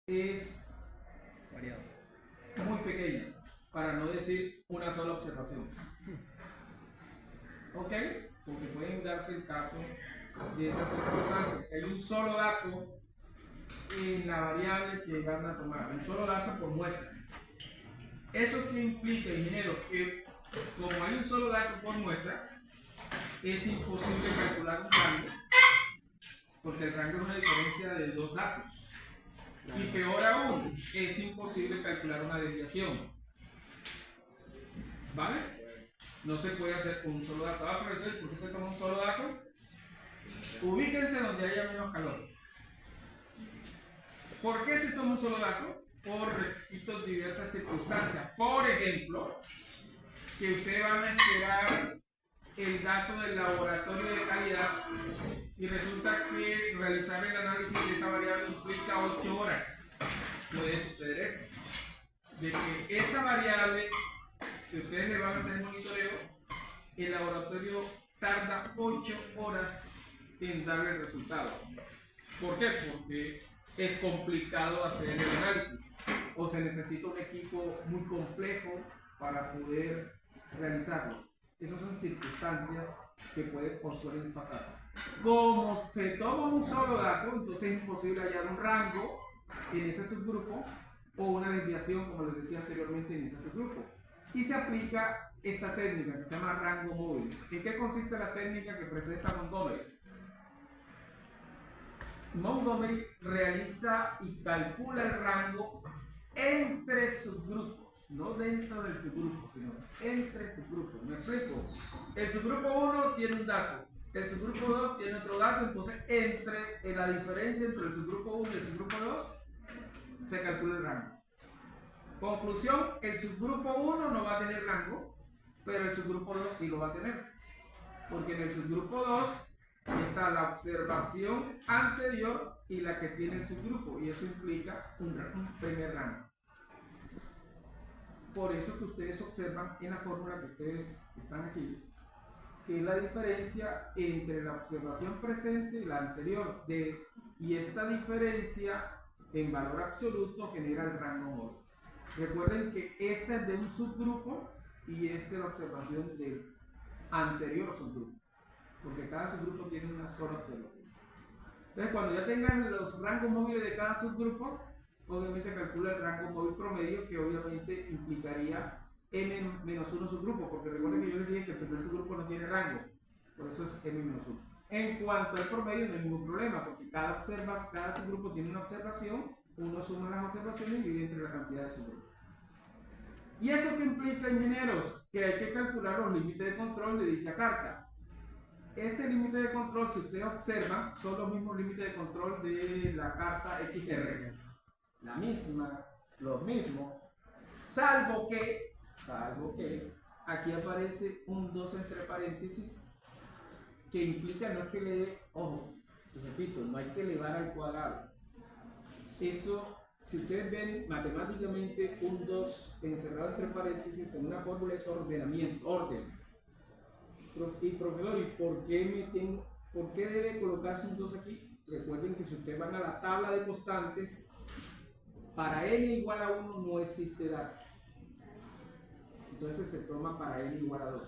es muy pequeña, para no decir una sola observación. ¿Ok? Porque pueden darse el caso de esas circunstancias. Hay un solo dato en la variable que van a tomar, un solo dato por muestra. ¿Eso qué implica, ingeniero? Que como hay un solo dato por muestra, es imposible calcular un rango, porque el rango es una diferencia de dos datos. Y peor aún, es imposible calcular una desviación. ¿Vale? No se puede hacer con un solo dato. Ah, profesor, ¿por qué se toma un solo dato? Ubíquense donde haya menos calor. ¿Por qué se toma un solo dato? Por, repito, diversas circunstancias. Por ejemplo, que ustedes van a esperar el dato del laboratorio de calidad y resulta que realizar el análisis de esa variable implica 8 horas. Puede suceder eso. De que esa variable que ustedes le van a hacer el monitoreo, el laboratorio tarda 8 horas en darle el resultado. ¿Por qué? Porque es complicado hacer el análisis o se necesita un equipo muy complejo para poder realizarlo. Esas son circunstancias que pueden o suelen pasar. Como se toma un solo dato, entonces es imposible hallar un rango en ese subgrupo o una desviación, como les decía anteriormente, en ese subgrupo. Y se aplica esta técnica que se llama rango móvil. ¿En qué consiste la técnica que presenta Montgomery? Montgomery realiza y calcula el rango entre subgrupos, no dentro del subgrupo, sino entre subgrupos. ¿Me explico? El subgrupo 1 tiene un dato, el subgrupo 2 tiene otro dato, entonces la diferencia entre el subgrupo 1 y el subgrupo 2 se calcula el rango. Conclusión, el subgrupo 1 no va a tener rango, pero el subgrupo 2 sí lo va a tener, porque en el subgrupo 2 está la observación anterior y la que tiene el subgrupo, y eso implica un primer rango. Por eso que ustedes observan en la fórmula que ustedes están aquí, que es la diferencia entre la observación presente y la anterior, y esta diferencia en valor absoluto genera el rango móvil. Recuerden que esta es de un subgrupo y esta es la observación del anterior subgrupo, porque cada subgrupo tiene una sola observación. Entonces, cuando ya tengan los rangos móviles de cada subgrupo, obviamente calcula el rango móvil promedio, que obviamente implicaría n-1 subgrupo, porque recuerden que yo les dije que el primer subgrupo no tiene rango, por eso es n-1. En cuanto al promedio, no hay ningún problema, porque cada subgrupo tiene una observación, uno suma las observaciones y divide entre la cantidad de subgrupos. ¿Y eso qué implica, ingenieros? Que hay que calcular los límites de control de dicha carta. Este límite de control, si ustedes observan, son los mismos límites de control de la carta XR. La misma, los mismos, salvo que aquí aparece un 2 entre paréntesis, que implica no es que le dé, ojo, repito, no hay que elevar al cuadrado. Eso, si ustedes ven matemáticamente un 2 encerrado entre paréntesis en una fórmula es ordenamiento, orden. Y profesor, ¿y por qué debe colocarse un 2 aquí? Recuerden que si ustedes van a la tabla de constantes, para n igual a 1 no existe dato. Entonces se toma para n igual a 2.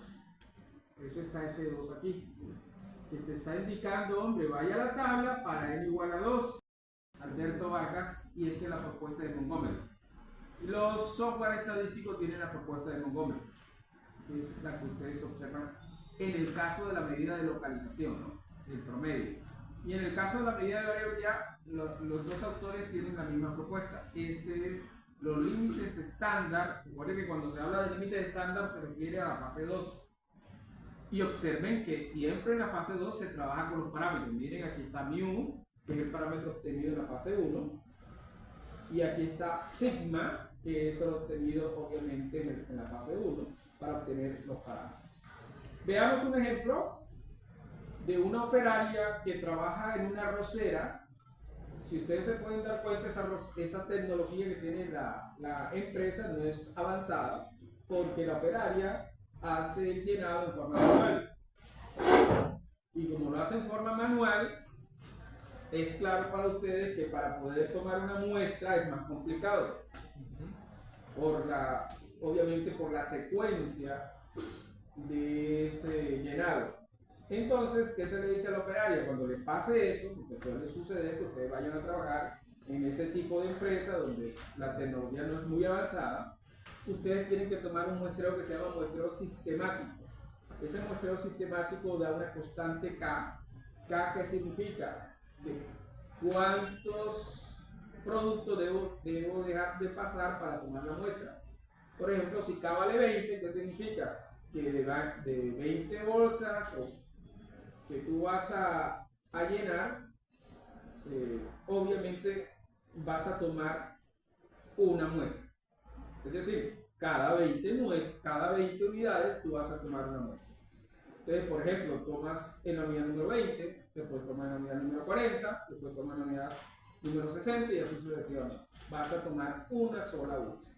Por eso está ese 2 aquí. Que te está indicando, hombre, vaya a la tabla para n igual a 2. Alberto Vargas, y esta es la propuesta de Montgomery. Los software estadísticos tienen la propuesta de Montgomery, que es la que ustedes observan en el caso de la medida de localización, ¿no? El promedio. Y en el caso de la medida de variabilidad, los dos autores tienen la misma propuesta. Este es los límites estándar. Recuerden que cuando se habla de límites estándar se refiere a la fase 2. Y observen que siempre en la fase 2 se trabaja con los parámetros. Miren, aquí está mu, que es el parámetro obtenido en la fase 1. Y aquí está sigma, que es el obtenido obviamente en la fase 1, para obtener los parámetros. Veamos un ejemplo de una operaria que trabaja en una arrocera. Si ustedes se pueden dar cuenta, esa tecnología que tiene la empresa no es avanzada, porque la operaria hace el llenado en forma manual. Y como lo hace en forma manual, es claro para ustedes que para poder tomar una muestra es más complicado, obviamente por la secuencia de ese llenado. Entonces, ¿qué se le dice al operario? Cuando les pase eso, porque puede suceder que ustedes vayan a trabajar en ese tipo de empresa donde la tecnología no es muy avanzada, ustedes tienen que tomar un muestreo que se llama muestreo sistemático. Ese muestreo sistemático da una constante K. ¿K qué significa? ¿Cuántos productos debo dejar de pasar para tomar la muestra? Por ejemplo, si K vale 20, ¿qué significa? Que de 20 bolsas que tú vas a llenar, obviamente vas a tomar una muestra. Es decir, cada 20 unidades tú vas a tomar una muestra. Entonces, por ejemplo, tomas en la unidad número 20, después tomas en la unidad número 40, después tomas en la unidad número 60 y así sucesivamente. Vas a tomar una sola bolsa.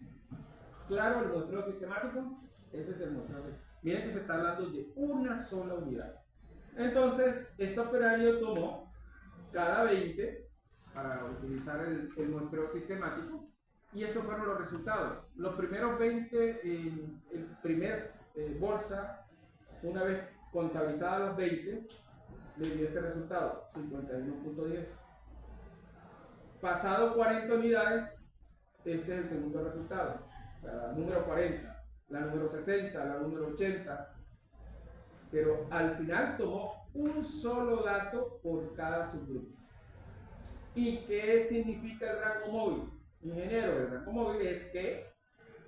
Claro, el muestreo sistemático, ese es el muestreo sistemático. Miren que se está hablando de una sola unidad. Entonces, este operario tomó cada 20 para utilizar el muestreo sistemático y estos fueron los resultados. Los primeros 20 en el primer bolsa, una vez contabilizadas las 20, le dio este resultado, 51.10. Pasado 40 unidades, este es el segundo resultado. O sea, la número 40, la número 60, la número 80. Pero al final tomó un solo dato por cada subgrupo. ¿Y qué significa el rango móvil? Ingeniero, el rango móvil es que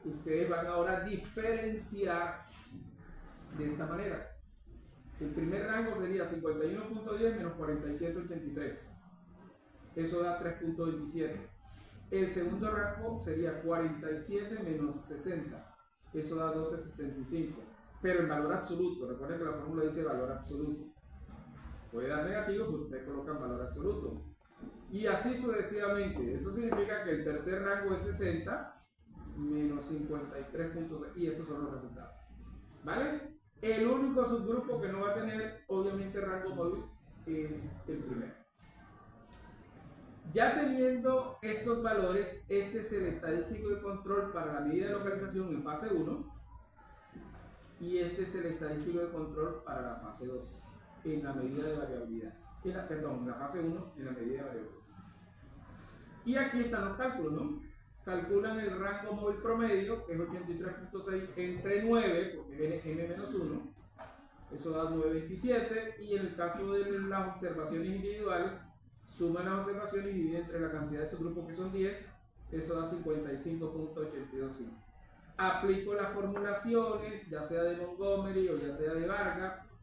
ustedes van ahora a diferenciar de esta manera. El primer rango sería 51.10 menos 47.83. Eso da 3.27. El segundo rango sería 47 menos 60. Eso da 12.65. Pero en valor absoluto. Recuerden que la fórmula dice valor absoluto. Puede dar negativo, pues ustedes colocan valor absoluto. Y así sucesivamente. Eso significa que el tercer rango es 60 menos 53.6. Y estos son los resultados. ¿Vale? El único subgrupo que no va a tener, obviamente, rango móvil es el primero. Ya teniendo estos valores, este es el estadístico de control para la medida de localización en fase 1 y este es el estadístico de control para la fase 2 en la medida de variabilidad. En la fase 1 en la medida de variabilidad. Y aquí están los cálculos, ¿no? Calculan el rango móvil promedio, que es 83.6 entre 9, porque viene m-1, eso da 9.27, y en el caso de las observaciones individuales, suman las observaciones y dividen entre la cantidad de subgrupos que son 10, eso da 55.825. Aplico las formulaciones, ya sea de Montgomery o ya sea de Vargas,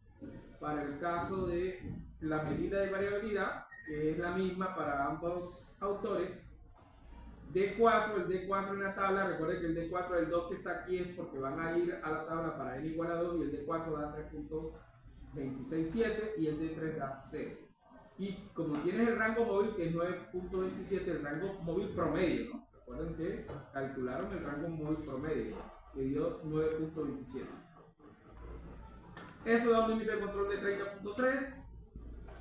para el caso de la medida de variabilidad, que es la misma para ambos autores. D4, el D4 en la tabla, recuerden que el D4, el 2 que está aquí es porque van a ir a la tabla para n igual a 2 y el D4 da 3.267 y el D3 da 0. Y como tienes el rango móvil que es 9.27, el rango móvil promedio, ¿no? Recuerden que calcularon el rango móvil promedio, que dio 9.27. Eso da un límite de control de 30.3,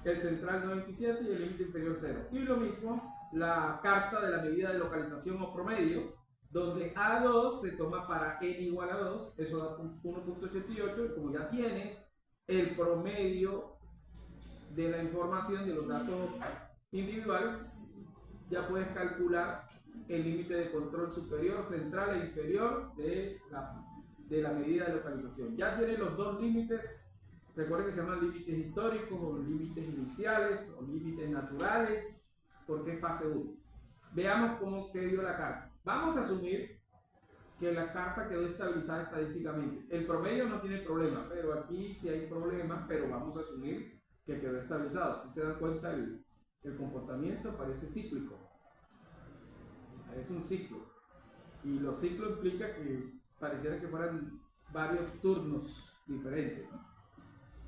el central 97 y el límite inferior 0. Y lo mismo la carta de la medida de localización o promedio, donde A2 se toma para n igual a 2, eso da 1.88, y como ya tienes el promedio de la información de los datos individuales, ya puedes calcular el límite de control superior, central e inferior de la medida de localización. Ya tienes los dos límites. Recuerden que se llaman límites históricos o límites iniciales o límites naturales, porque es fase 1. Veamos cómo quedó la carta. Vamos a asumir que la carta quedó estabilizada estadísticamente. El promedio no tiene problema, pero aquí sí hay problemas, pero vamos a asumir que quedó estabilizado. Si se dan cuenta, el comportamiento parece cíclico. Es un ciclo. Y los ciclos implica que pareciera que fueran varios turnos diferentes, ¿no?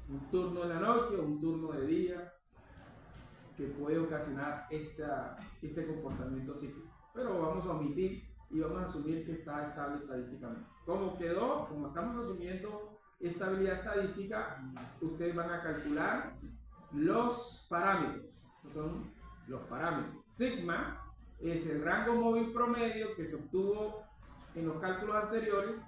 Un turno en la noche o un turno de día que puede ocasionar este comportamiento cíclico. Pero vamos a omitir y vamos a asumir que está estable estadísticamente. ¿Cómo quedó? Como estamos asumiendo estabilidad estadística, ustedes van a calcular los parámetros. Son los parámetros. Sigma es el rango móvil promedio que se obtuvo en los cálculos anteriores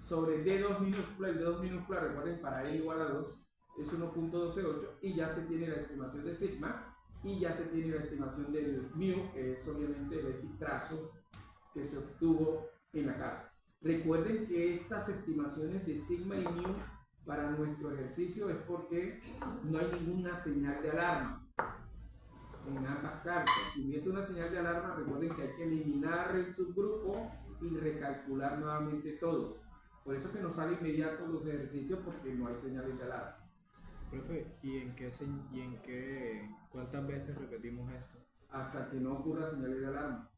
sobre D2 minúscula. El D2 minúscula, recuerden, para E igual a 2 es 1.128 y ya se tiene la estimación de sigma y ya se tiene la estimación del mu, que es obviamente el X trazo que se obtuvo en la carga. Recuerden que estas estimaciones de sigma y mu para nuestro ejercicio es porque no hay ninguna señal de alarma en ambas cargas. Si hubiese una señal de alarma, recuerden que hay que eliminar el subgrupo y recalcular nuevamente todo. Por eso que nos sale inmediato los ejercicios, porque no hay señales de alarma. Profe, cuántas veces repetimos esto? Hasta que no ocurra señales de alarma.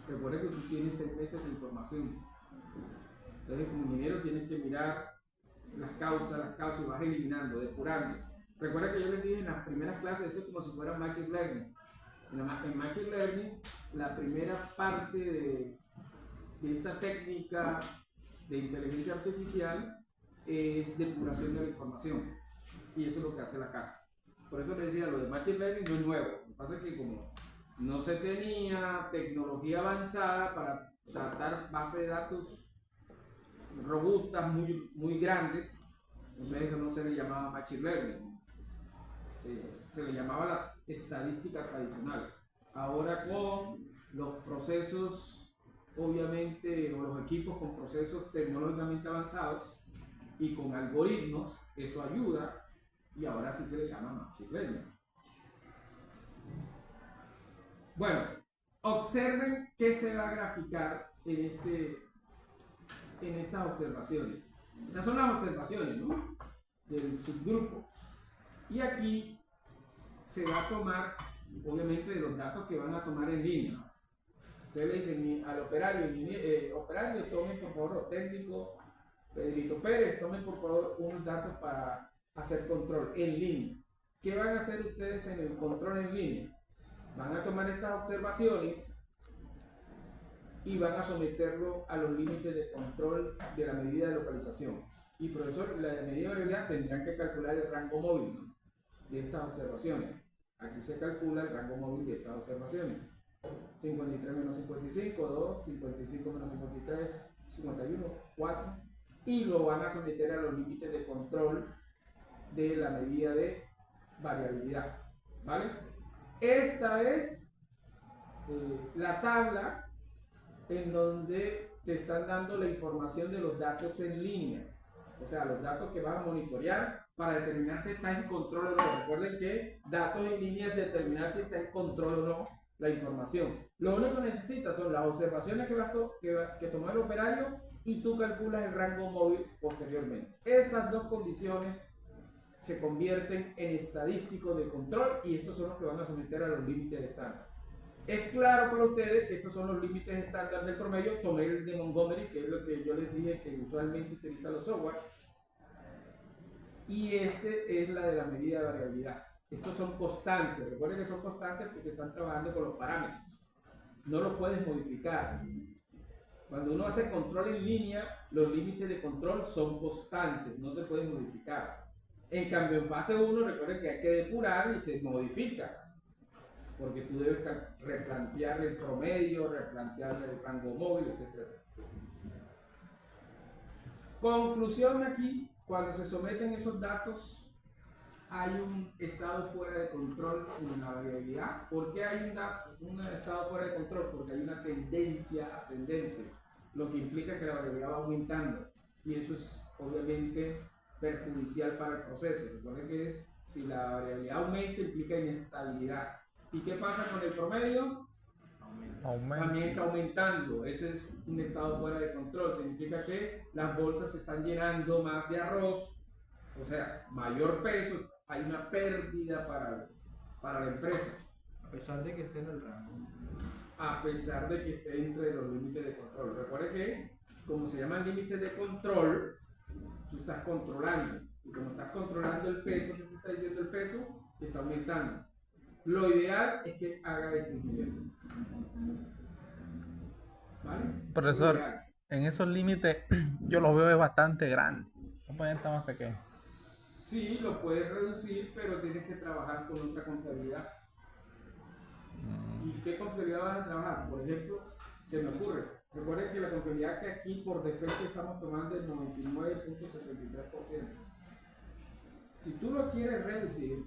Recuerda que tú tienes 6 meses de información. Entonces, como ingeniero, tienes que mirar las causas y vas eliminando, depurando. Recuerda que yo les dije en las primeras clases, eso es como si fuera Machine Learning. En Machine Learning, la primera parte de esta técnica de inteligencia artificial es depuración de la información. Y eso es lo que hace la carga. Por eso les decía, lo de Machine Learning no es nuevo. Lo que pasa es que como no se tenía tecnología avanzada para tratar bases de datos robustas, muy grandes, entonces eso no se le llamaba Machine Learning. Se le llamaba la estadística tradicional. Ahora con los procesos, obviamente, o los equipos con procesos tecnológicamente avanzados y con algoritmos, eso ayuda y ahora sí se le llama Machine Learning. Bueno, observen qué se va a graficar en estas observaciones. Estas son las observaciones, ¿no?, del subgrupo. Y aquí se va a tomar, obviamente, de los datos que van a tomar en línea. Ustedes le dicen al operario, operario, tomen por favor, o técnico, Pedrito Pérez, tomen por favor unos datos para hacer control en línea. ¿Qué van a hacer ustedes en el control en línea? Van a tomar estas observaciones y van a someterlo a los límites de control de la medida de localización. Y profesor, la medida de variabilidad tendrán que calcular el rango móvil, ¿no?, de estas observaciones. Aquí se calcula el rango móvil de estas observaciones. 53 menos 55, 2, 55 menos 53, 51, 4. Y lo van a someter a los límites de control de la medida de variabilidad. ¿Vale? Esta es la tabla en donde te están dando la información de los datos en línea. O sea, los datos que vas a monitorear para determinar si está en control o no. Recuerden que datos en línea es determinar si está en control o no la información. Lo único que necesitas son las observaciones que tomó el operario y tú calculas el rango móvil posteriormente. Estas dos condiciones se convierten en estadísticos de control y estos son los que van a someter a los límites estándar. Es claro para ustedes que estos son los límites estándar del promedio. Tomé el de Montgomery, que es lo que yo les dije que usualmente utiliza los software. Y este es la de la medida de variabilidad. Estos son constantes. Recuerden que son constantes porque están trabajando con los parámetros. No los puedes modificar. Cuando uno hace control en línea, los límites de control son constantes, no se pueden modificar. En cambio, en fase 1, recuerden que hay que depurar y se modifica. Porque tú debes replantear el promedio, replantear el rango móvil, etc. Conclusión aquí, cuando se someten esos datos, hay un estado fuera de control en la variabilidad. ¿Por qué hay un estado fuera de control? Porque hay una tendencia ascendente, lo que implica que la variabilidad va aumentando. Y eso es obviamente perjudicial para el proceso. Recuerden que si la variabilidad aumenta, implica inestabilidad. ¿Y qué pasa con el promedio? También está aumentando. Ese es un estado fuera de control. Significa que las bolsas se están llenando más de arroz, o sea, mayor peso, hay una pérdida para la empresa. A pesar de que esté en el rango. A pesar de que esté entre los límites de control. Recuerde que, como se llaman límites de control, tú estás controlando. Y como estás controlando el peso, ¿qué te está diciendo el peso? Que está aumentando. Lo ideal es que haga este nivel. ¿Vale? Profesor, en esos límites yo los veo bastante grandes. No pueden estar más pequeños. Sí, lo puedes reducir, pero tienes que trabajar con otra confiabilidad. ¿Y qué confiabilidad vas a trabajar? Por ejemplo, se me ocurre, recuerden que la confiabilidad que aquí por defecto estamos tomando es 99.73%. Si tú lo quieres reducir,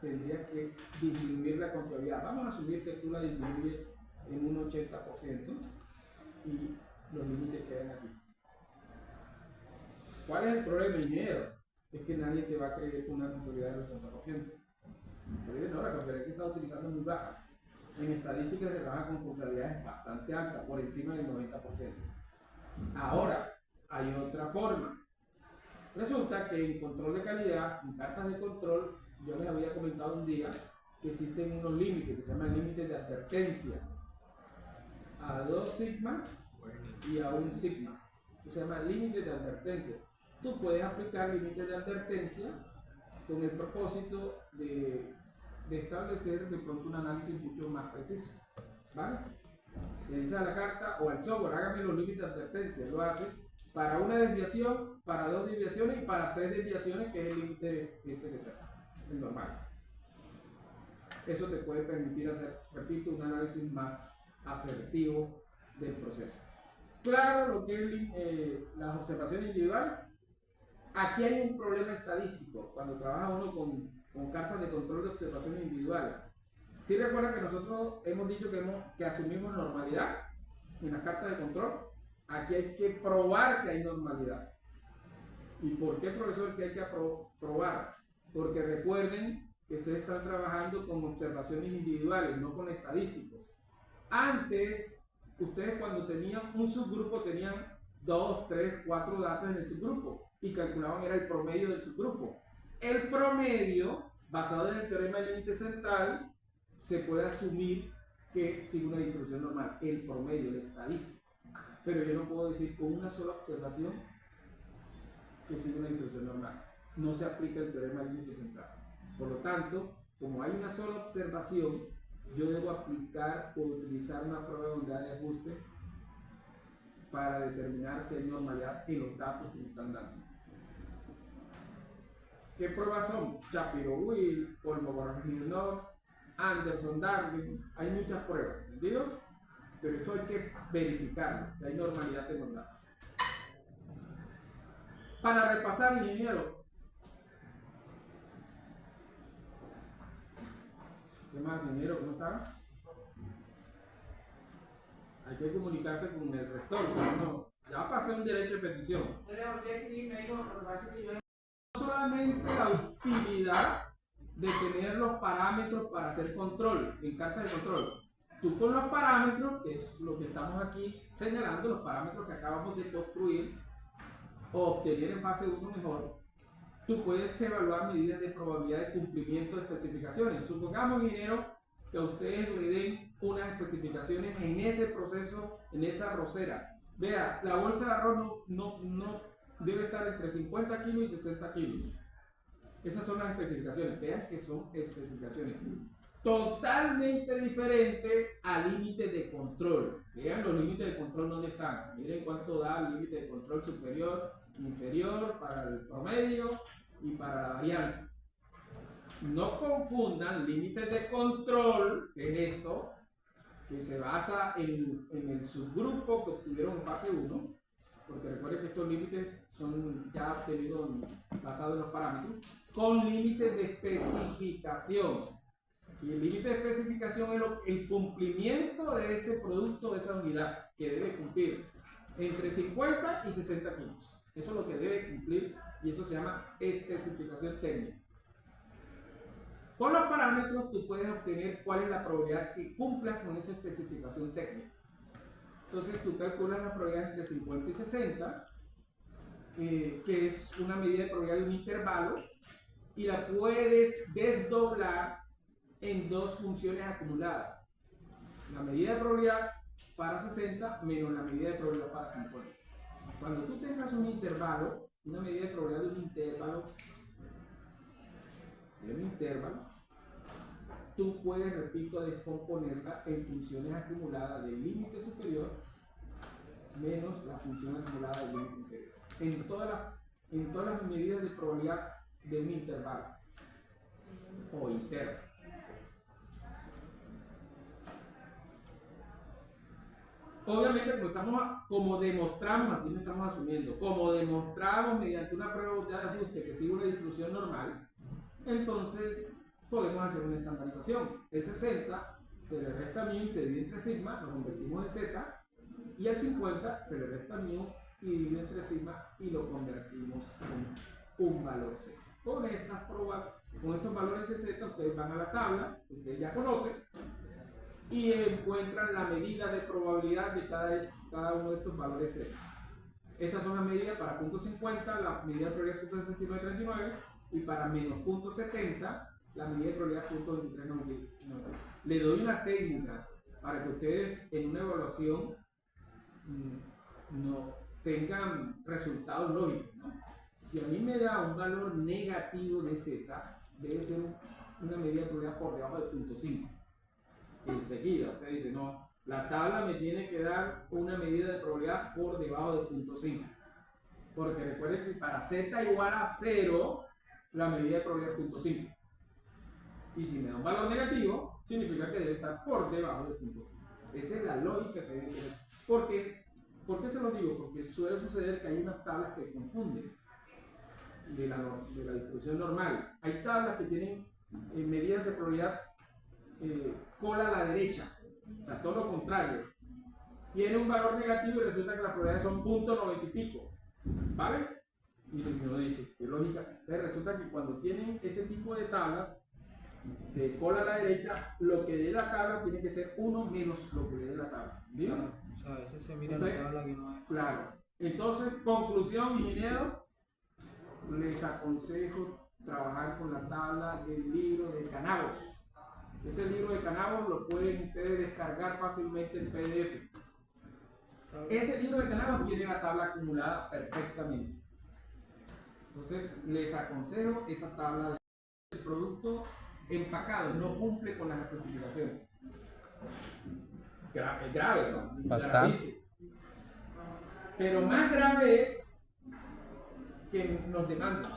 tendrías que disminuir la confiabilidad. Vamos a asumir que tú la disminuyes en un 80% y los límites quedan aquí. ¿Cuál es el problema, ingeniero? Es que nadie te va a creer con una confiabilidad del 80%. Pero no, la confiabilidad que estás utilizando es muy baja. En estadística se trabaja con confiabilidades bastante altas, por encima del 90%. Ahora, hay otra forma. Resulta que en control de calidad, en cartas de control, yo les había comentado un día que existen unos límites que se llaman límites de advertencia a 2 sigma y a 1 sigma. Que se llama límites de advertencia. Tú puedes aplicar límites de advertencia con el propósito de establecer de pronto un análisis mucho más preciso. ¿Vale? Le dices a la carta o al software, hágame los límites de advertencia. Lo hace para una desviación, para 2 desviaciones y para 3 desviaciones, que es el límite el normal. Eso te puede permitir hacer, repito, un análisis más asertivo del proceso. Claro, lo que es las observaciones individuales. Aquí hay un problema estadístico cuando trabaja uno con cartas de control de observaciones individuales. Si recuerdan que nosotros hemos dicho que asumimos normalidad en las cartas de control. Aquí hay que probar que hay normalidad. ¿Y por qué, profesor, que hay que probar? Porque recuerden que ustedes están trabajando con observaciones individuales, no con estadísticos. Antes, ustedes cuando tenían un subgrupo tenían 2, 3, 4 datos en el subgrupo y calculaban era el promedio del subgrupo. El promedio, basado en el teorema del límite central, se puede asumir que sigue una distribución normal, el promedio, el estadístico. Pero yo no puedo decir con una sola observación que sigue una distribución normal. No se aplica el teorema del límite central. Por lo tanto, como hay una sola observación, yo debo aplicar o utilizar una prueba de unidad de ajuste para determinar si hay normalidad en los datos que me están dando. ¿Qué pruebas son? Shapiro-Wilk, Kolmogorov-Smirnov, Anderson-Darling. Hay muchas pruebas, ¿entendido? Pero esto hay que verificarlo, que hay normalidad en los datos. Para repasar, ingeniero. ¿Qué más, ingeniero? ¿Cómo está? Hay que comunicarse con el rector, no. Ya pasé un derecho de petición. No solamente la utilidad de tener los parámetros para hacer control, en cartas de control. Tú con los parámetros, que es lo que estamos aquí señalando, los parámetros que acabamos de construir, o obtener en fase 1 mejor, tú puedes evaluar medidas de probabilidad de cumplimiento de especificaciones. Supongamos, ingeniero, que a ustedes le den unas especificaciones en ese proceso, en esa arrocera. Vea, la bolsa de arroz no debe estar entre 50 kilos y 60 kilos. Esas son las especificaciones. Vean que son especificaciones totalmente diferentes al límite de control. Vean los límites de control dónde están. Miren cuánto da el límite de control superior, inferior, para el promedio y para la varianza. No confundan límites de control, que es esto, que se basa en el subgrupo que obtuvieron en fase 1, porque recuerden que estos límites son ya obtenidos basados en los parámetros, con límites de especificación. Y el límite de especificación es el cumplimiento de ese producto, de esa unidad, que debe cumplir entre 50 y 60 kilos. Eso es lo que debe cumplir y eso se llama especificación técnica. Con los parámetros tú puedes obtener cuál es la probabilidad que cumplas con esa especificación técnica. Entonces tú calculas la probabilidad entre 50 y 60, que es una medida de probabilidad de un intervalo, y la puedes desdoblar en 2 funciones acumuladas. La medida de probabilidad para 60 menos la medida de probabilidad para 50. Cuando tú tengas un intervalo, una medida de probabilidad de un intervalo, tú puedes, repito, descomponerla en funciones acumuladas del límite superior menos la función acumulada del límite inferior. En todas las medidas de probabilidad de un intervalo o interno. Obviamente, como demostramos, aquí no estamos asumiendo, como demostramos mediante una prueba de ajuste que sigue una distribución normal, entonces podemos hacer una estandarización. El 60 se le resta mu y se divide entre sigma, lo convertimos en z, y el 50 se le resta mu y divide entre sigma y lo convertimos en un valor z. Con estos valores de z, ustedes van a la tabla, que ustedes ya conocen, y encuentran la medida de probabilidad de cada uno de estos valores z. Estas son las medidas para punto 50, la medida de probabilidad punto 6939, y para menos punto 70, la medida de probabilidad punto 2399. Le doy una técnica para que ustedes en una evaluación no tengan resultados lógicos, ¿no? Si a mí me da un valor negativo de z, debe ser una medida de probabilidad por debajo de 0.5. Enseguida usted dice, no, la tabla me tiene que dar una medida de probabilidad por debajo de 0.5. Porque recuerden que para z igual a 0, la medida de probabilidad es 0.5. Y si me da un valor negativo, significa que debe estar por debajo de 0.5. Esa es la lógica que debe tener. ¿Por qué se lo digo? Porque suele suceder que hay unas tablas que confunden de la distribución normal. Hay tablas que tienen medidas de probabilidad cola a la derecha, o sea, todo lo contrario. Tiene un valor negativo y resulta que las probabilidades son 0.90 y pico, ¿vale? Y uno dice, ¿qué lógica? Entonces resulta que cuando tienen ese tipo de tablas de cola a la derecha, lo que dé la tabla tiene que ser 1 menos lo que dé la tabla. ¿Bien? Claro, o sea, a veces se mira Entonces, la tabla que no es. Claro. Entonces, conclusión, ingenieros, les aconsejo trabajar con la tabla del libro de Canavos. Ese libro de Canavos lo pueden ustedes descargar fácilmente en PDF. Ese libro de Canavos tiene la tabla acumulada perfectamente. Entonces, les aconsejo esa tabla. El producto empacado no cumple con las especificaciones. Es grave, ¿no? Bastante. Pero más grave es que nos demandan.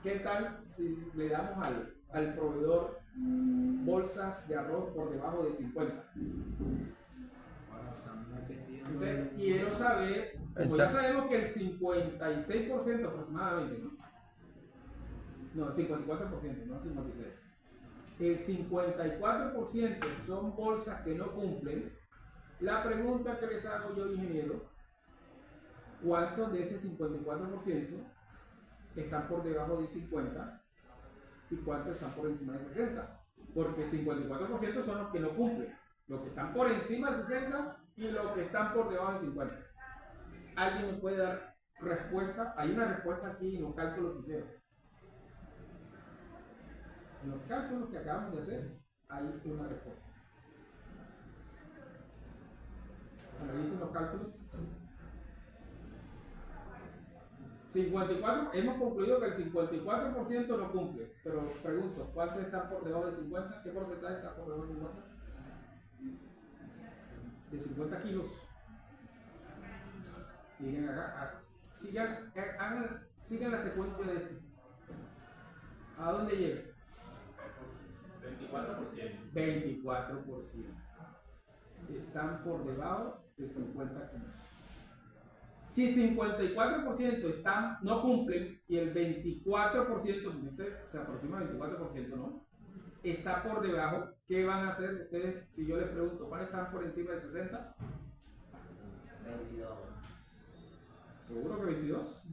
¿Qué tal si le damos al proveedor bolsas de arroz por debajo de 50? Entonces, quiero saber, como ya sabemos que el 56% aproximadamente, no, el 54%, no el 56%. El 54% son bolsas que no cumplen. La pregunta que les hago yo, ingeniero, ¿cuántos de ese 54% están por debajo de 50 y cuántos están por encima de 60? Porque el 54% son los que no cumplen, los que están por encima de 60 y los que están por debajo de 50. ¿Alguien me puede dar respuesta? Hay una respuesta aquí en los cálculos que hicieron. En los cálculos que acabamos de hacer, hay una respuesta. Analicen los cálculos. 54, hemos concluido que el 54% no cumple, pero pregunto, ¿cuántos están por debajo de 50? ¿Qué porcentaje está por debajo de 50? De 50 kilos. Miren acá, sigan la secuencia de esto. ¿A dónde llega? 24%. 24%. Están por debajo de 50 kilos. Si 54% no cumplen y el 24%, se aproxima al 24%, ¿no? Está por debajo, ¿qué van a hacer ustedes si yo les pregunto, ¿cuáles están por encima de 60? 22. ¿Seguro que 22?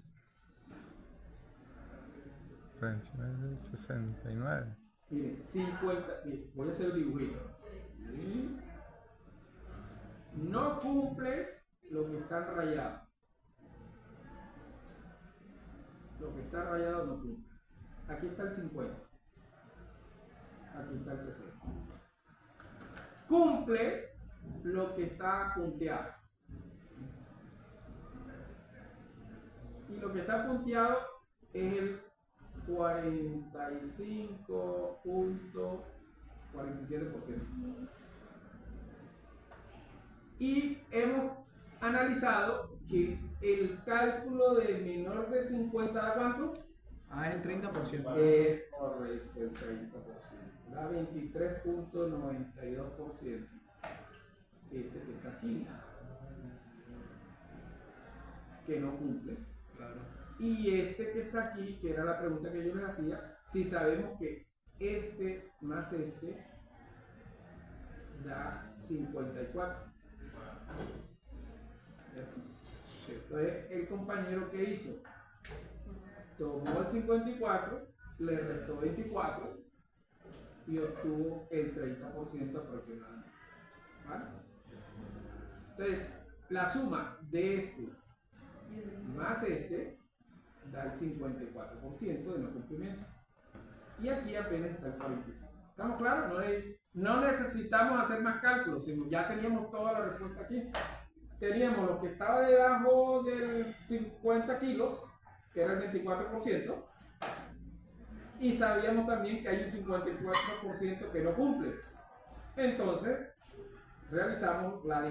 Por encima del 69. Miren, 50, miren, voy a hacer un dibujito. No cumple lo que están rayados. Lo que está rayado no cumple. Aquí está el 50. Aquí está el 60. Cumple lo que está punteado. Y lo que está punteado es el 45.47%. Y hemos analizado que el cálculo de menor de 50 da cuánto? Es el 30%. Es correcto, el 30%. Da 23.92%. Este que está aquí. aquí, que no cumple. Claro. Y este que está aquí, que era la pregunta que yo les hacía, si sabemos que este más este da 54. ¿Cierto? Entonces, el compañero que hizo, tomó el 54, le restó 24 y obtuvo el 30% aproximadamente. ¿Vale? Entonces, la suma de este más este da el 54% de no cumplimiento. Y aquí apenas está el 45. ¿Estamos claros? No necesitamos hacer más cálculos, sino ya teníamos toda la respuesta aquí. Teníamos lo que estaba debajo del 50 kilos, que era el 24%, y sabíamos también que hay un 54% que no cumple. Entonces, realizamos la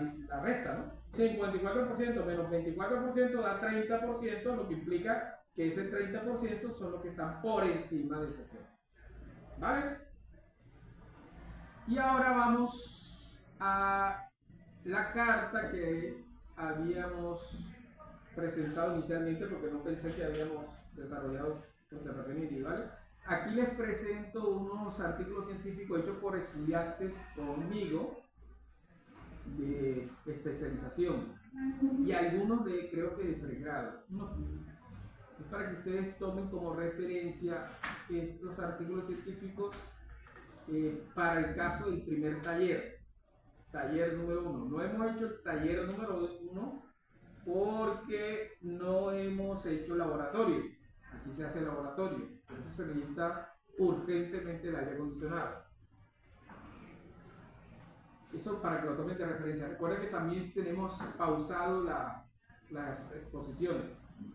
resta, ¿no? 54% menos 24% da 30%, lo que implica que ese 30% son los que están por encima del 60%. ¿Vale? Y ahora vamos a la carta que habíamos presentado inicialmente, porque no pensé que habíamos desarrollado conservación individual. Aquí les presento unos artículos científicos hechos por estudiantes conmigo de especialización y algunos de, creo que de pregrado. Es para que ustedes tomen como referencia estos artículos científicos para el caso del primer taller número 1. No hemos hecho el taller número 1 porque no hemos hecho laboratorio. Aquí se hace laboratorio, por eso se necesita urgentemente el aire acondicionado. Eso para que lo tomen de referencia. Recuerden que también tenemos pausado las exposiciones.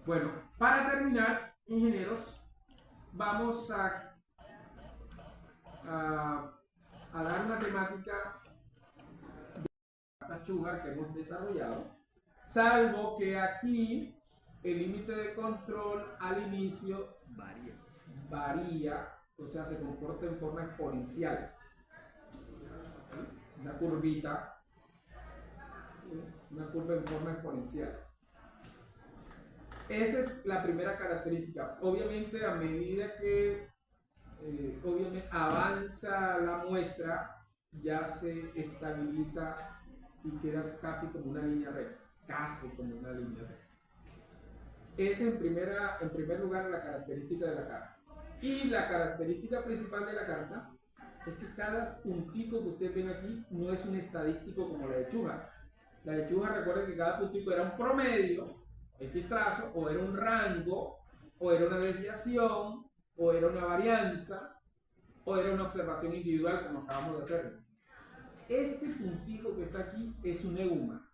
Bueno, para terminar, ingenieros, vamos a dar una temática de Sugar que hemos desarrollado, salvo que aquí el límite de control al inicio varía, o sea, se comporta en forma exponencial. Una curvita, una curva en forma exponencial. Esa es la primera característica. Obviamente, a medida que avanza la muestra, ya se estabiliza y queda casi como una línea recta. Casi como una línea recta. Esa en primer lugar la característica de la carta. Y la característica principal de la carta es que cada puntito que ustedes ven aquí no es un estadístico como la de Sugar. La de Sugar, recuerden que cada puntito era un promedio, X trazo, o era un rango, o era una desviación, o era una varianza, o era una observación individual como acabamos de hacer. Este puntito que está aquí es un EUMA.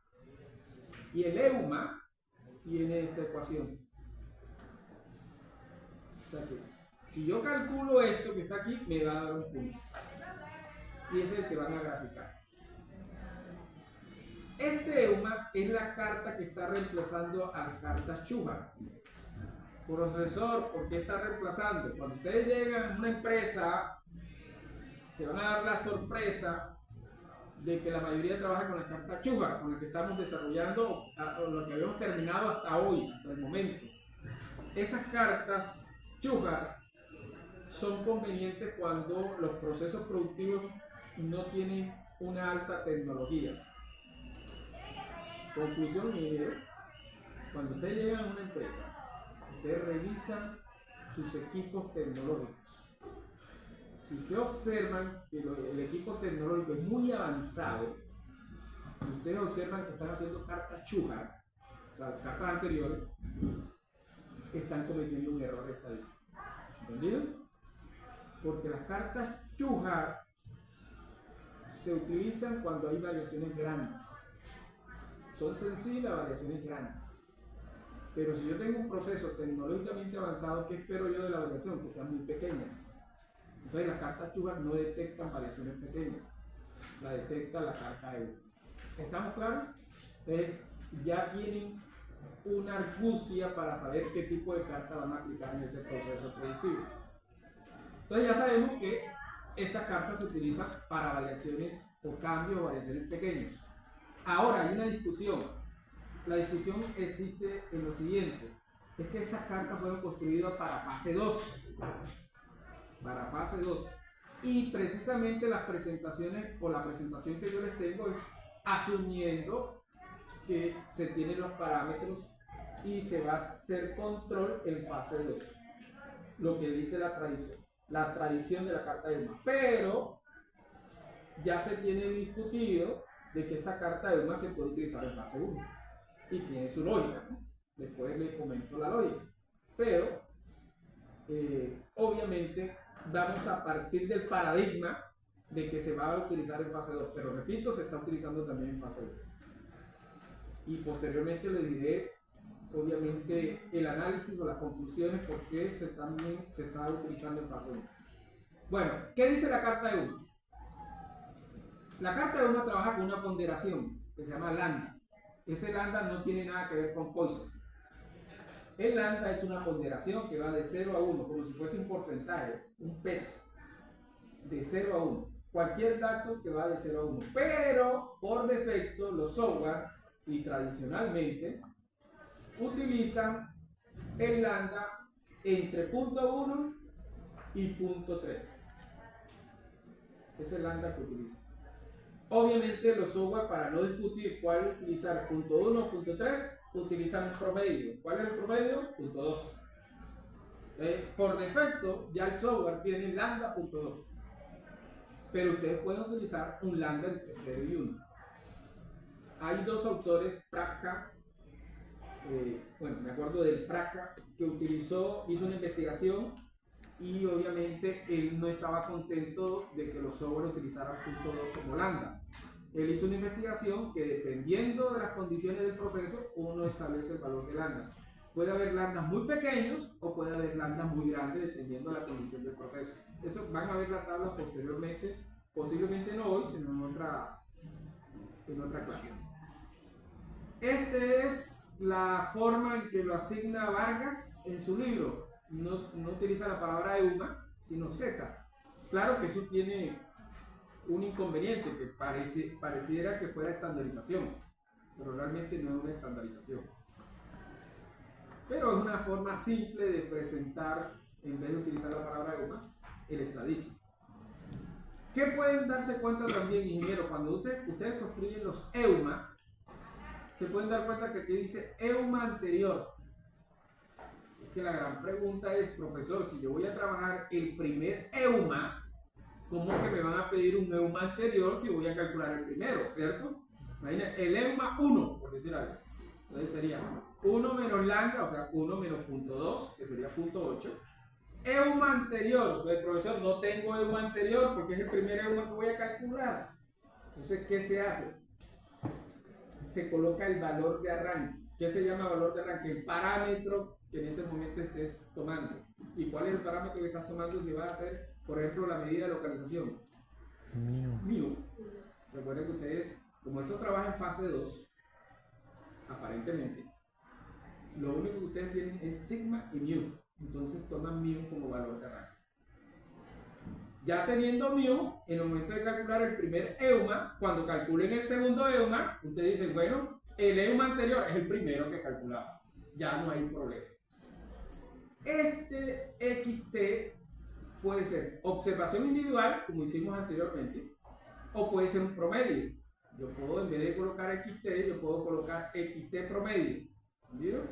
Y el EUMA tiene esta ecuación. O sea que, si yo calculo esto que está aquí, me va a dar un punto. Y ese es el que van a graficar. Este EUMA es la carta que está reemplazando a la carta Sugar. Profesor, ¿por qué está reemplazando? Cuando ustedes llegan a una empresa, se van a dar la sorpresa de que la mayoría trabaja con la carta Sugar, con la que estamos desarrollando, o lo que habíamos terminado hasta hoy, hasta el momento. Esas cartas Sugar son convenientes cuando los procesos productivos no tienen una alta tecnología. Conclusión, ingeniero, cuando ustedes llegan a una empresa, ustedes revisan sus equipos tecnológicos. Si ustedes observan que el equipo tecnológico es muy avanzado, ustedes observan que están haciendo cartas Sugar, o sea, cartas anteriores, están cometiendo un error estadístico. ¿Entendido? Porque las cartas Sugar se utilizan cuando hay variaciones grandes. Son sensibles a variaciones grandes. Pero si yo tengo un proceso tecnológicamente avanzado, ¿qué espero yo de la variación? Que sean muy pequeñas. Entonces las cartas Sugar no detectan variaciones pequeñas, la detecta la carta EUMA. ¿Estamos claros? Entonces ya tienen una argucia para saber qué tipo de carta van a aplicar en ese proceso productivo. Entonces ya sabemos que estas cartas se utilizan para variaciones o cambios o variaciones pequeñas. Ahora hay una discusión. La discusión existe en lo siguiente. Es que estas cartas fueron construidas para fase 2. Para fase 2. Y precisamente las presentaciones o la presentación que yo les tengo es asumiendo que se tienen los parámetros y se va a hacer control en fase 2. Lo que dice la tradición de la carta de EUMA. Pero ya se tiene discutido de que esta carta de EUMA se puede utilizar en fase 1 y tiene su lógica, ¿no? Después les comento la lógica, pero obviamente vamos a partir del paradigma de que se va a utilizar en fase 2, pero repito, se está utilizando también en fase 1 y posteriormente les diré obviamente el análisis o las conclusiones por qué también se está utilizando en fase 1. Bueno, ¿qué dice la carta de EUMA? La carta de EUMA trabaja con una ponderación que se llama lambda. Ese lambda no tiene nada que ver con Poisson. El lambda es una ponderación que va de 0 a 1, como si fuese un porcentaje, un peso, de 0 a 1. Cualquier dato que va de 0 a 1. Pero, por defecto, los software y tradicionalmente utilizan el lambda entre 0.1 y 0.3. Es el lambda que utilizan. Obviamente los software, para no discutir cuál utilizar, 0.1 o 0.3, utilizan un promedio. ¿Cuál es el promedio? 0.2. Por defecto ya el software tiene lambda 0.2, pero ustedes pueden utilizar un lambda entre 0 y 1. Hay dos autores, Praca, bueno, me acuerdo del Praca, que hizo una investigación y obviamente él no estaba contento de que los software utilizaran 0.2 como lambda. Él hizo una investigación que dependiendo de las condiciones del proceso, uno establece el valor de lambda. Puede haber lambdas muy pequeños o puede haber lambdas muy grandes dependiendo de la condición del proceso. Eso van a ver las tablas posteriormente, posiblemente no hoy, sino en otra clase. Esta es la forma en que lo asigna Vargas en su libro. No utiliza la palabra EUMA, sino Z. Claro que eso tiene un inconveniente, que pareciera que fuera estandarización, pero realmente no es una estandarización. Pero es una forma simple de presentar, en vez de utilizar la palabra EUMA, el estadístico. ¿Qué pueden darse cuenta también, ingeniero? Cuando ustedes construyen los EUMAs, se pueden dar cuenta que aquí dice EUMA anterior. Es que la gran pregunta es, profesor, si yo voy a trabajar el primer EUMA, ¿cómo que me van a pedir un EUMA anterior si voy a calcular el primero, cierto? Imagínense, el EUMA 1, por decir algo. Entonces sería 1 menos lambda, o sea, 1 menos 0.2, que sería 0.8. EUMA anterior. Entonces, profesor, no tengo EUMA anterior porque es el primer EUMA que voy a calcular. Entonces, ¿qué se hace? Se coloca el valor de arranque. ¿Qué se llama valor de arranque? El parámetro que en ese momento estés tomando. ¿Y cuál es el parámetro que estás tomando si vas a hacer, por ejemplo, la medida de localización? Mu. Recuerden que ustedes, como esto trabaja en fase 2, aparentemente, lo único que ustedes tienen es sigma y mu. Entonces toman mu como valor de arranque. Ya teniendo mu, en el momento de calcular el primer EUMA, cuando calculen el segundo EUMA, ustedes dicen, bueno, el EUMA anterior es el primero que calculaba. Ya no hay problema. Este XT puede ser observación individual, como hicimos anteriormente, o puede ser un promedio. Yo puedo, en vez de colocar XT, yo puedo colocar XT promedio. ¿Entendido?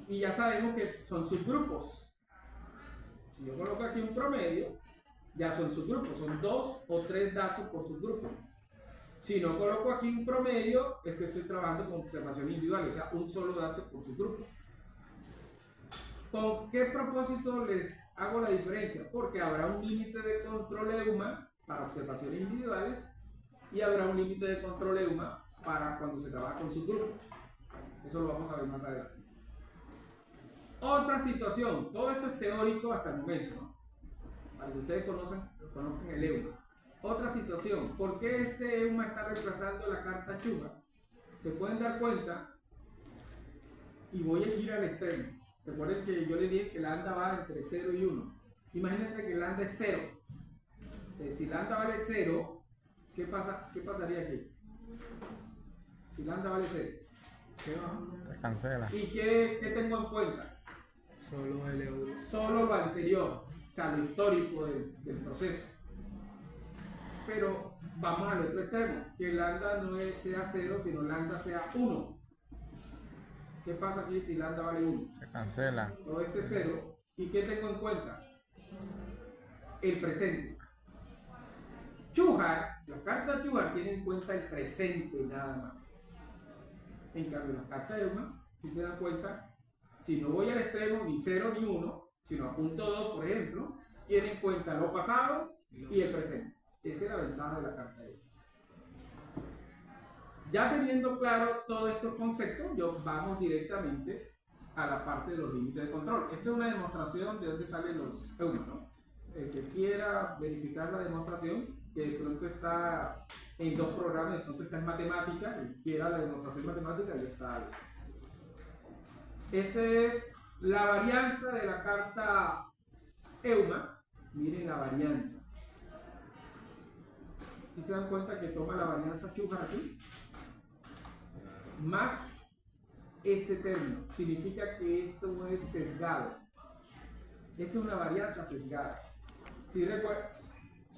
Y ya sabemos que son subgrupos. Si yo coloco aquí un promedio, ya son subgrupos, son 2 o 3 datos por subgrupo. Si no coloco aquí un promedio, es que estoy trabajando con observación individual, o sea, un solo dato por subgrupo. ¿Con qué propósito les hago la diferencia? Porque habrá un límite de control EUMA para observaciones individuales y habrá un límite de control EUMA para cuando se trabaja con subgrupos. Eso lo vamos a ver más adelante. Otra situación, todo esto es teórico hasta el momento, ¿no? Para que ustedes conozcan el EUMA. Otra situación, ¿por qué este EUMA está reemplazando la carta Chuba? Se pueden dar cuenta, y voy a ir al extremo. Recuerden que yo les dije que lambda va entre 0 y 1. Imagínense que lambda es 0. Si lambda vale 0, ¿Qué pasaría aquí? Si lambda vale 0. Se cancela. ¿Y qué tengo en cuenta? Solo L1. Solo lo anterior, o sea, lo histórico del proceso. Pero vamos al otro extremo, que lambda no sea 0, sino lambda sea 1. ¿Qué pasa aquí si lambda vale 1? Se cancela. Todo esto es 0. ¿Y qué tengo en cuenta? El presente. Shuhar, las cartas Shuhar tienen en cuenta el presente nada más. En cambio, las cartas Euma, si se dan cuenta, si no voy al extremo ni 0 ni 1, sino a punto 2, por ejemplo, tienen en cuenta lo pasado y el presente. Esa es la ventaja de la carta Euma. Ya teniendo claro todos estos conceptos, vamos directamente a la parte de los límites de control. Esta es una demostración de dónde salen los Euma, ¿no? El que quiera verificar la demostración, que de pronto está en 2 programas, de pronto está en matemática, el que quiera la demostración matemática, ya está ahí. Esta es la varianza de la carta Euma. Miren la varianza. Si se dan cuenta que toma la varianza Shuhar aquí, más este término, significa que esto no es sesgado. Esto es una varianza sesgada. Si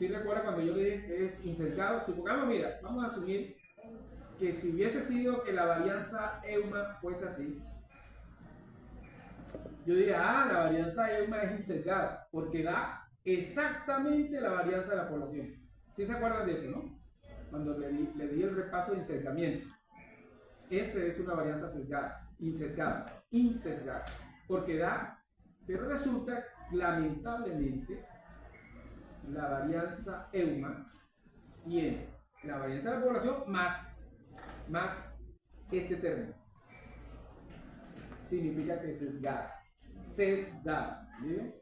recuerda cuando yo le dije que es insesgado, supongamos, mira, vamos a asumir que si hubiese sido que la varianza Euma fuese así, yo diría, la varianza Euma es insesgada, porque da exactamente la varianza de la población. ¿Sí se acuerdan de eso, no? Cuando le di el repaso de insesgamiento. Esta es una varianza sesgada, insesgada, porque da, pero resulta, lamentablemente, la varianza Euma tiene la varianza de la población más este término. Significa que es sesgada. ¿Bien?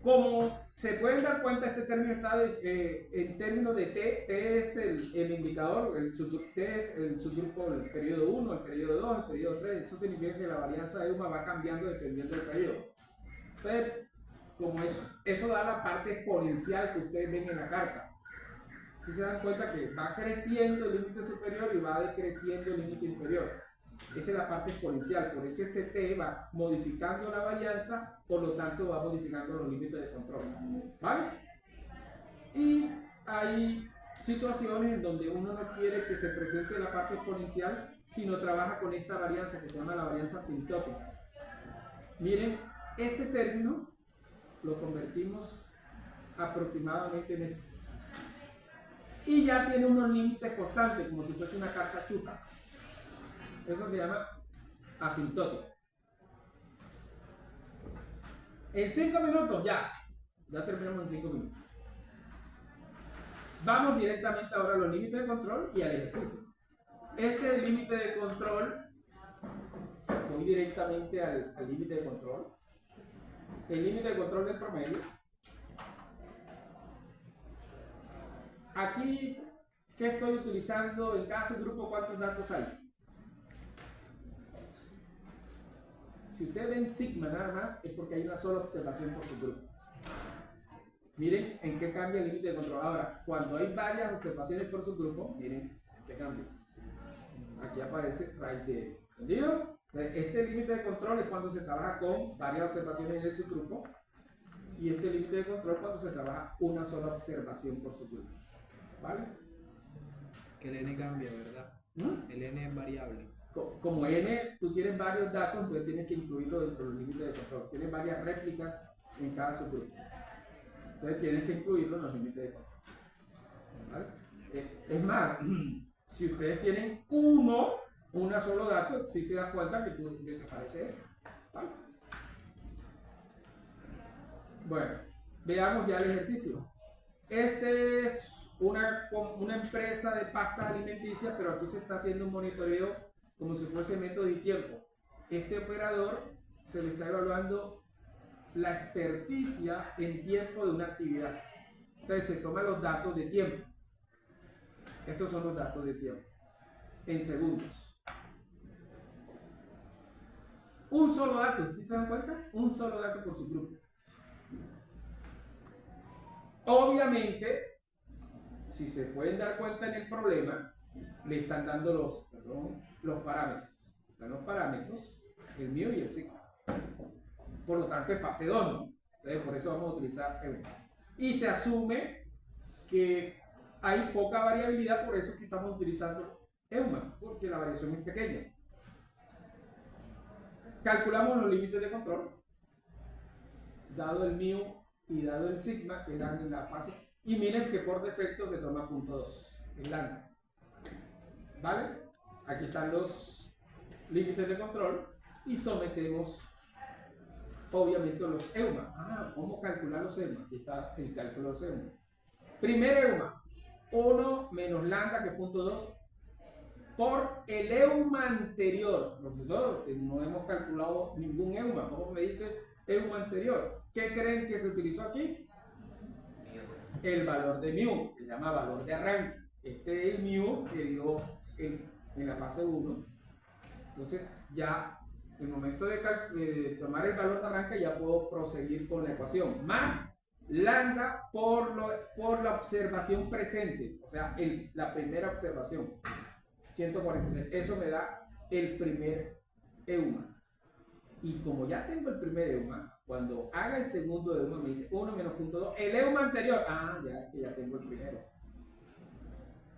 Como se pueden dar cuenta, este término está en términos de T. T es el indicador, T es el subgrupo del periodo 1, el periodo 2, el periodo 3. Eso significa que la varianza Euma va cambiando dependiendo del periodo. Entonces, como eso da la parte exponencial que ustedes ven en la carta. Si se dan cuenta que va creciendo el límite superior y va decreciendo el límite inferior. Esa es la parte exponencial, por eso este T va modificando la varianza, por lo tanto va modificando los límites de control. ¿Vale? Y hay situaciones en donde uno no quiere que se presente la parte exponencial, sino trabaja con esta varianza que se llama la varianza asintótica. Miren, este término lo convertimos aproximadamente en esto. Y ya tiene unos límites constantes, como si fuese una carta chupa. Eso se llama asintótico. En 5 minutos ya terminamos en 5 minutos. Vamos directamente ahora a los límites de control y al ejercicio. Este es el límite de control. Voy directamente al límite de control. El límite de control del promedio. Aquí, ¿qué estoy utilizando? En cada grupo, ¿cuántos datos hay? Si ustedes ven sigma nada más, es porque hay una sola observación por su grupo. Miren en qué cambia el límite de control. Ahora, cuando hay varias observaciones por su grupo, miren en qué cambia. Aquí aparece raíz de L. ¿Entendido? Este límite de control es cuando se trabaja con varias observaciones en el subgrupo. Y este límite de control cuando se trabaja una sola observación por subgrupo. ¿Vale? Que el n cambia, ¿verdad? El n es variable. Como n, tú tienes varios datos, entonces tienes que incluirlo dentro de los límites de control. Tienes varias réplicas en cada subgrupo. Entonces tienes que incluirlo en los límites de control. ¿Vale? Es más, si ustedes tienen una solo dato, sí se da cuenta que tú desapareces. ¿Vale? Bueno, veamos ya el ejercicio. Este es una empresa de pastas alimenticias, pero aquí se está haciendo un monitoreo como si fuese método y tiempo. Este operador se le está evaluando la experticia en tiempo de una actividad. Entonces se toman los datos de tiempo. Estos son los datos de tiempo en segundos. Un solo dato, ¿sí se dan cuenta? Un solo dato por su grupo. Obviamente, si se pueden dar cuenta en el problema, le están dando los parámetros. Están los parámetros, el mío y el sigma. Por lo tanto, es fase 2, ¿no? Entonces, por eso vamos a utilizar EUMA. Y se asume que hay poca variabilidad, por eso que estamos utilizando EUMA, porque la variación es pequeña. Calculamos los límites de control, dado el mu y dado el sigma, que dan en la fase. Y miren que por defecto se toma 0.2, el lambda. ¿Vale? Aquí están los límites de control y sometemos obviamente los EUMA. ¿Cómo calcular los EUMA? Aquí está el cálculo de los EUMA. Primer EUMA, 1 menos lambda, que es 0.2, por el EUMA anterior. Profesor, no hemos calculado ningún EUMA. ¿Cómo me dice EUMA anterior? ¿Qué creen que se utilizó aquí? El valor de mu, que se llama valor de arranque. Este es el mu que dio en la fase 1. Entonces, ya en el momento de tomar el valor de arranque, ya puedo proseguir con la ecuación. Más lambda por la observación presente, o sea, la primera observación. 146. Eso me da el primer EUMA. Y como ya tengo el primer EUMA, cuando haga el segundo EUMA me dice 1 menos 0.2. El EUMA anterior, ya tengo el primero.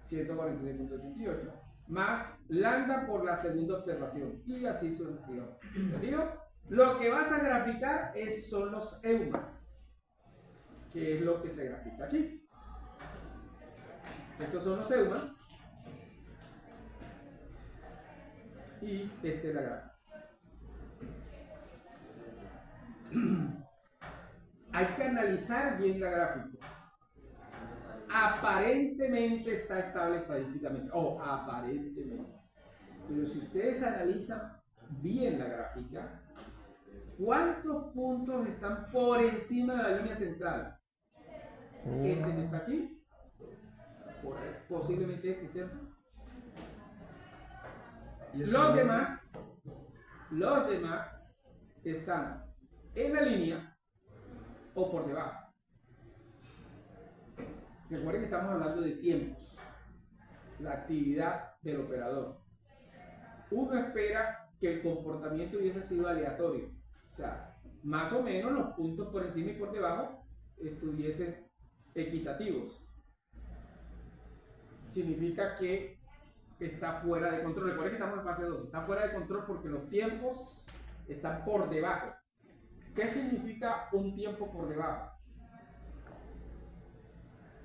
146.38. Más lambda por la segunda observación. Y así sucesivamente. ¿Entendido? Lo que vas a graficar son los EUMAs, que es lo que se grafica aquí. Estos son los EUMAs. Y esta es la gráfica. Hay que analizar bien la gráfica. Aparentemente está estable estadísticamente. Aparentemente. Pero si ustedes analizan bien la gráfica, ¿cuántos puntos están por encima de la línea central? Este que está aquí. Posiblemente este, ¿cierto? Los demás están en la línea o por debajo. Recuerden que estamos hablando de tiempos, la actividad del operador. Uno espera que el comportamiento hubiese sido aleatorio, o sea, más o menos los puntos por encima y por debajo estuviesen equitativos. Significa que está fuera de control. Recuerden que estamos en fase 2. Está fuera de control porque los tiempos están por debajo. ¿Qué significa un tiempo por debajo?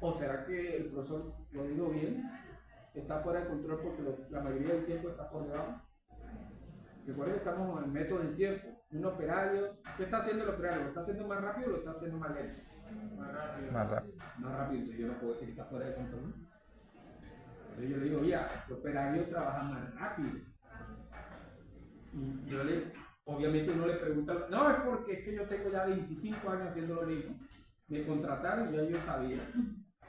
¿O será que el profesor lo dijo bien? Está fuera de control porque la mayoría del tiempo está por debajo. Recuerden que estamos en el método del tiempo. Un operario, ¿qué está haciendo el operario? ¿Lo está haciendo más rápido o lo está haciendo más lento? Más rápido. Más rápido, entonces yo no puedo decir que está fuera de control. Entonces yo le digo, ya, el operario trabaja más rápido. Y yo obviamente uno le pregunta, no, es porque es que yo tengo ya 25 años haciendo lo mismo. Me contrataron y ya yo sabía.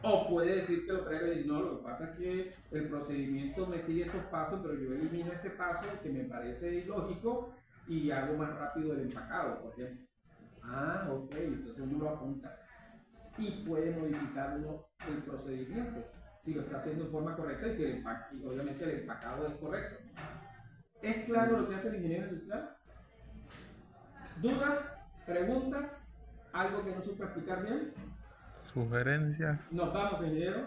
O puede decir que el operario dice, no, lo que pasa es que el procedimiento me sigue estos pasos, pero yo elimino este paso que me parece ilógico y hago más rápido el empacado, por ejemplo. Ok, entonces uno lo apunta. Y puede modificarlo el procedimiento, si lo está haciendo en forma correcta y si y obviamente el empacado es correcto. ¿Es claro lo que hace el ingeniero industrial? ¿Dudas? ¿Preguntas? ¿Algo que no supe explicar bien? Sugerencias. Nos vamos, ingeniero.